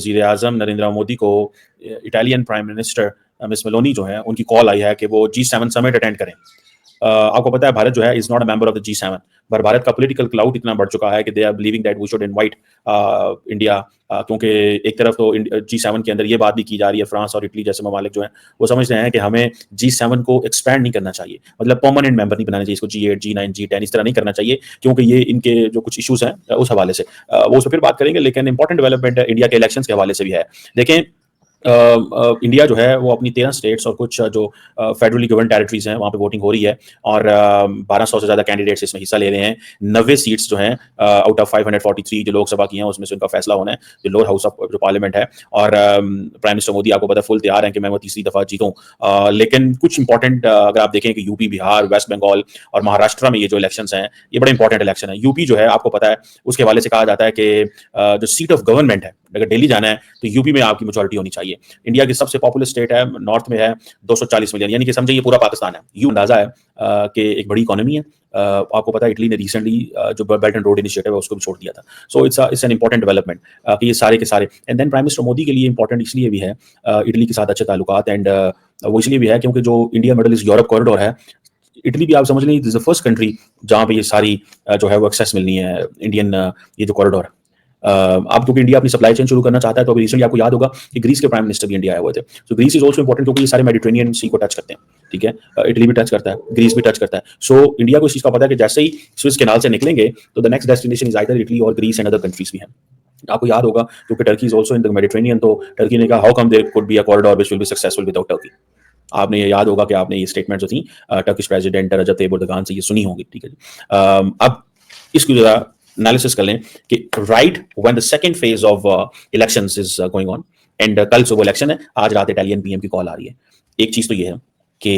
वज़ीर-ए-आज़म नरेंद्र मोदी को Italian prime minister miss Meloni जो है उनकी कॉल आई है कि वो G7 समिट अटेंड करें। आपको पता है भारत जो है is not a member of the G7, पर भारत का पॉलिटिकल क्लाउड इतना बढ़ चुका है कि they are believing that we should invite India, क्योंकि एक तरफ तो G7 के अंदर ये बात भी की जा रही है, फ्रांस और इटली जैसे ममालिक जो हैं वो समझ रहे हैं कि हमें G7 को एक्सपैंड नहीं करना चाहिए, मतलब परमानेंट मेंबर नहीं बनाना चाहिए इसको, G8 G9 G10 इस तरह नहीं करना चाहिए, क्योंकि ये इनके जो कुछ इश्यूज हैं उस हवाले से वो उस पर फिर बात करेंगे। लेकिन इंपॉर्टेंट डेवलपमेंट इंडिया के इलेक्शंस के हवाले से भी है। देखें, इंडिया जो है वो अपनी 13 स्टेट्स और कुछ जो फेडरली गवर्न टेरिटरीज हैं वहाँ पे वोटिंग हो रही है और 1200 से ज़्यादा कैंडिडेट्स इसमें हिस्सा ले रहे हैं। 90 सीट्स जो हैं आउट ऑफ 543 जो लोकसभा की हैं उसमें से उनका फैसला होना है, जो लोअर हाउस ऑफ जो पार्लियामेंट है। और प्राइम मिनिस्टर मोदी आपको पता फुल तैयार हैं कि मैं वो तीसरी दफ़ा जीतूँ। लेकिन कुछ इंपॉर्टेंट अगर आप देखें कि यूपी, बिहार, वेस्ट बंगाल और महाराष्ट्र में ये जो इलेक्शन हैं ये बड़े इंपॉर्टेंट इलेक्शन है। यूपी जो है आपको पता है उसके हवाले से कहा जाता है कि जो सीट ऑफ गवर्नमेंट है, अगर दिल्ली जाना है तो यूपी में आपकी मेजॉरिटी होनी चाहिए। इंडिया की सबसे पॉपुलर स्टेट है, नॉर्थ में है 240 मिलियन, यानी कि समझिए ये पूरा पाकिस्तान है। यू अंदाजा है कि एक बड़ी इकोनॉमी है। आपको पता है इटली ने रिसेंटली जो बेल्ट एंड रोड इनिशिएटिव है उसको भी छोड़ दिया था। So it's an important development कि ये सारे के सारे। And then prime minister Modi के लिए इंपॉर्टेंट इसलिए भी है इटली के साथ अच्छे ताल्लुकात, एंड वो इसलिए भी है क्योंकि जो India middle east Europe corridor है, इटली भी आप समझ लें दिस द फर्स्ट कंट्री जहाँ पे ये सारी जो है वो एक्सेस मिलनी है इंडियन ये जो कॉरिडोर है। आप क्योंकि इंडिया अपनी सप्लाई चेन शुरू करना चाहता है तो अभी रिसेंटली आपको याद होगा कि ग्रीस के प्राइम मिनिस्टर भी इंडिया आए हुए थे। सो ग्रीस इज ऑल्सो इंपॉर्टेंट क्योंकि ये सारे मेडिटेरेनियन सी को टच करते हैं, ठीक है। इटली भी टच करता है, ग्रीस भी टच करता है। सो इंडिया को इस चीज़ का पता है कि जैसे ही स्विस कैनाल से निकलेंगे तो the next destination is either Italy और ग्रीस एंड अदर कंट्रीज भी हैं। आपको याद होगा क्योंकि Turkey is also in the Mediterranean, तो टर्की ने कहा how come there could be a corridor which will be successful without Turkey. आपने ये याद होगा कि आपने ये स्टेटमेंट जो थी टर्किश प्रेसिडेंट रजब तैयब एर्दोगान से ये सुनी होगी, ठीक है जी। अब इसकी जरा एनालिसिस कर लें कि right when the second phase of elections is going on, and कल सुबह इलेक्शन है, आज रात इटालियन पीएम की कॉल आ रही है। एक चीज तो ये है कि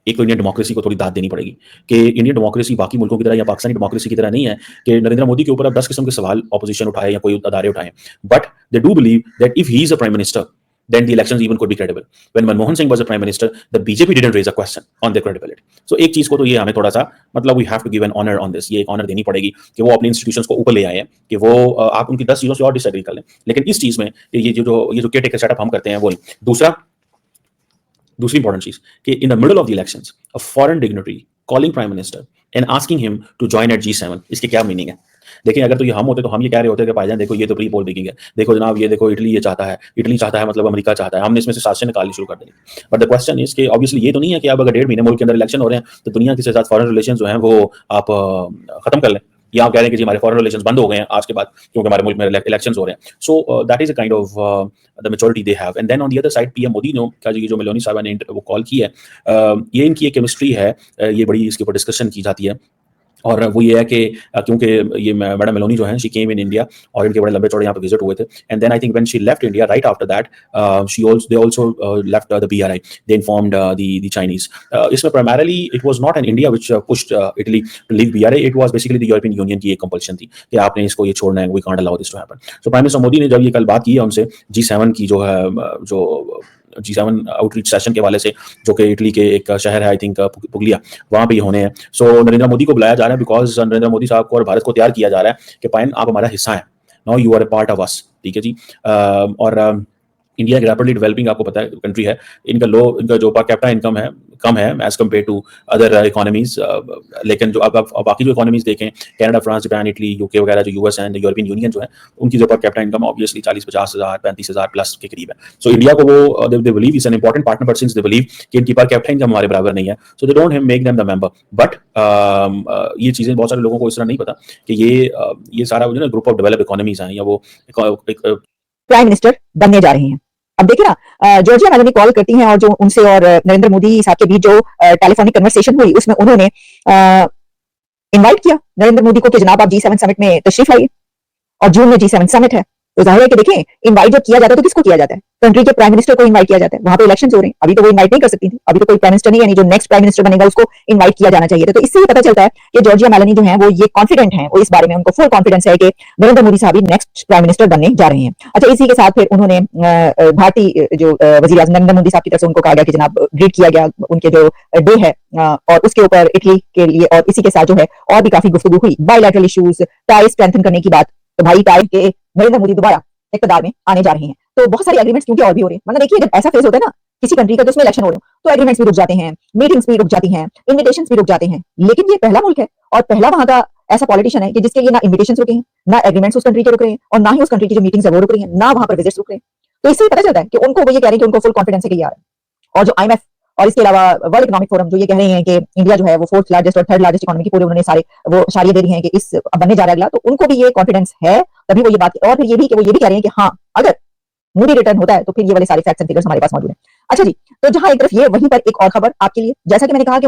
एक तो इंडियन डेमोक्रेसी को थोड़ी दाद देनी पड़ेगी कि इंडियन डेमोक्रेसी बाकी मुल्कों की तरह या पाकिस्तानी डेमोक्रेसी की तरह नहीं है कि नरेंद्र मोदी के ऊपर अब 10 किस्म के सवाल ऑपोजिशन उठाए या कोई अदारे उठाए, but they do believe that if he is a prime minister then the elections even could be credible. When Manmohan Singh was the prime minister, the BJP didn't raise a question on their credibility. So एक चीज को तो ये हमें थोड़ा सा मतलब we have to give an honor on this, ये एक honor देनी पड़ेगी कि वो अपने institutions को ऊपर ले आए हैं, कि वो आप उनकी 10 चीजों से और डिसएग्री कर लें, लेकिन इस चीज में ये जो केयरटेकर सेटअप हम करते हैं वो दूसरी इंपॉर्टेंट चीज कि in the middle of the elections a foreign dignitary calling prime minister and asking him to join at G7, इसके क्या मीनिंग है? देखिए अगर तो ये हम होते तो हम ये कह रहे होते कि भाईजान देखो ये तो प्री पोल बिकिंग है, देखो जनाब ये देखो इटली ये चाहता है, इटली चाहता है मतलब अमेरिका चाहता है, हमने इसमें से साजिशें निकालनी शुरू कर देनी। बट द क्वेश्चन इज कि ऑब्वियसली ये तो नहीं है कि अब अगर 1.5 महीने मुल्क के अंदर इलेक्शन हो रहे हैं तो दुनिया के साथ फॉरेन रिलेशन जो हैं वो आप खत्म कर लें, या आप कह रहे हैं कि जी हमारे फॉरेन रिलेशंस बंद हो गए हैं आज के बाद क्योंकि हमारे मुल्क में इलेक्शंस हो रहे हैं। So that is a kind of the maturity they have. And then on the other side PM Modi ने क्या जी जो मेलोनी साहबा ने वो कॉल की है, ये इनकी एक केमिस्ट्री है, ये बड़ी इसके ऊपर डिस्कशन की जाती है। और वो ये है कि क्योंकि ये मैडम मेलोनी जो है शी केम इन इंडिया और इनके बड़े लंबे चौड़े यहाँ पे विजिट हुए थे, and then I think when she left India right after that they also left the BRI, they informed the Chinese. इसमें primarily it was not an India which pushed Italy to leave BRI, it was basically the European Union की एक compulsion थी कि आपने इसको ये छोड़ना है, we can't allow this to happen. So prime minister Modi ने जब ये कल बात की है उनसे G7 की जो है जो G7 आउटरीच सेशन के वाले से, जो कि इटली के एक शहर है आई थिंक पुगलिया, वहाँ पे ये होने हैं। सो नरेंद्र मोदी को बुलाया जा रहा है बिकॉज नरेंद्र मोदी साहब को और भारत को तैयार किया जा रहा है कि पाइन आप हमारा हिस्सा हैं, now you are a part of us, ठीक है जी। और इंडिया एक रैपिडली डेवलपिंग आपको पता है कंट्री है, इनका जो पर कैपिटा इनकम है कम है as compare to other economies, लेकिन जो अब बाकी जो इकोनॉमीज देखें Canada, France, Japan, Italy, UK वगैरह जो यूएस एंड यूरोपियन यूनियन जो है उनकी जो पर कैपिटा इनकम ऑब्वियसली 40-50 हज़ार 35 हज़ार प्लस के करीब है। सो इंडिया को वो they believe is an important partner, but since they believe कि इनकी पर कैपिटा इनकम हमारे बराबर नहीं है, so they don't make them the member. But ये चीज़ें बहुत सारे लोगों को इस तरह नहीं पता कि ये सारा जो ना ग्रुप ऑफ डेवलप इकोनॉमीज हैं या वो प्राइम मिनिस्टर बनने जा रहे हैं। अब देखिए ना जॉर्जिया मेलोनी कॉल करती हैं और जो उनसे और नरेंद्र मोदी साहब के बीच जो टेलीफोनिक कन्वर्सेशन हुई उसमें उन्होंने इनवाइट किया नरेंद्र मोदी को कि जनाब आप G7 समिट में तशरीफ लाइए, और जून में G7 समिट है। तो जाहिर है कि देखें इनवाइट जब किया जाता है तो किसको किया जाता है? कंट्री के प्राइम मिनिस्टर को इनवाइट किया जाता है। वहां पे इलेक्शंस हो रहे हैं, अभी तो वो इनवाइट नहीं कर सकती थी, अभी तो कोई प्राइम मिनिस्टर नहीं है, नहीं जो नेक्स्ट प्राइम मिनिस्टर बनेगा उसको इनवाइट किया जाना चाहिए। तो इससे ये पता चलता है कि जॉर्जिया मेलोनी जो है वो ये कॉन्फिडेंट है, वो इस बारे में उनको फुल कॉन्फिडेंस है कि नरेंद्र मोदी साहब ही नेक्स्ट प्राइम मिनिस्टर बनने जा रहे हैं। अच्छा, इसी के साथ फिर उन्होंने भारतीय जो वजीर आज़म नरेंद्र मोदी साहब की तरफ से उनको कहा गया कि जनाब ग्रीट किया गया उनके जो डे है, और उसके ऊपर इटली के लिए और इसी के साथ जो है और भी काफी गुफ्तगू हुई बायलैटरल इश्यूज, टाई स्ट्रेंथन करने की बात। तो भाई टाई के नरेंद्र मोदी दोबारा इक्तदार में आने जा रहे हैं। तो बहुत सारे एग्रीमेंट्स क्योंकि और भी हो रहे हैं, मतलब देखिए जब ऐसा फेज होता है ना किसी कंट्री का जिसमें इलेक्शन हो रहे हो, तो एग्रीमेंट्स भी रुक जाते हैं, मीटिंग्स भी रुक जाती हैं, इन्विटेशंस भी रुक जाते हैं। लेकिन ये पहला मुल्क है और पहला वहां का ऐसा पॉलिटिशियन है कि जिसके लिए ना इन्विटेशंस रुके हैं, ना एग्रीमेंट्स उस कंट्री के रुक रहे हैं, और ना ही उस कंट्री की जो मीटिंग्स है वो रुक रही है, ना वहां पर विजिट्स रुक रहे हैं। तो इससे पता चलता है कि उनको वो ये कह रहे हैं कि उनको फुल कॉन्फिडेंस है कि ये आ रहा है। और जो IMF और इसके अलावा वर्ल्ड इकोनॉमिक फोरम जो ये कह रहे हैं कि इंडिया जो है वो 4th लार्जेस्ट और 3rd लार्जेस्ट इकोनॉमी की पूरे उन्होंने सारे वो इशारे दे दी हैं कि इस बनने जा रहा है अगला, तो उनको भी ये कॉन्फिडेंस है, तभी वो ये बात। और फिर ये भी कि वो ये भी कह रहे हैं कि हाँ अगर मूडी रिटर्न होता है तो फिर ये वाले सारे फैक्ट्स एंड फिगर्स हमारे पास मौजूद हैं। अच्छा जी, तो जहां एक तरफ ये, वहीं पर एक और खबर आपके लिए, जैसा कि मैंने कहा कि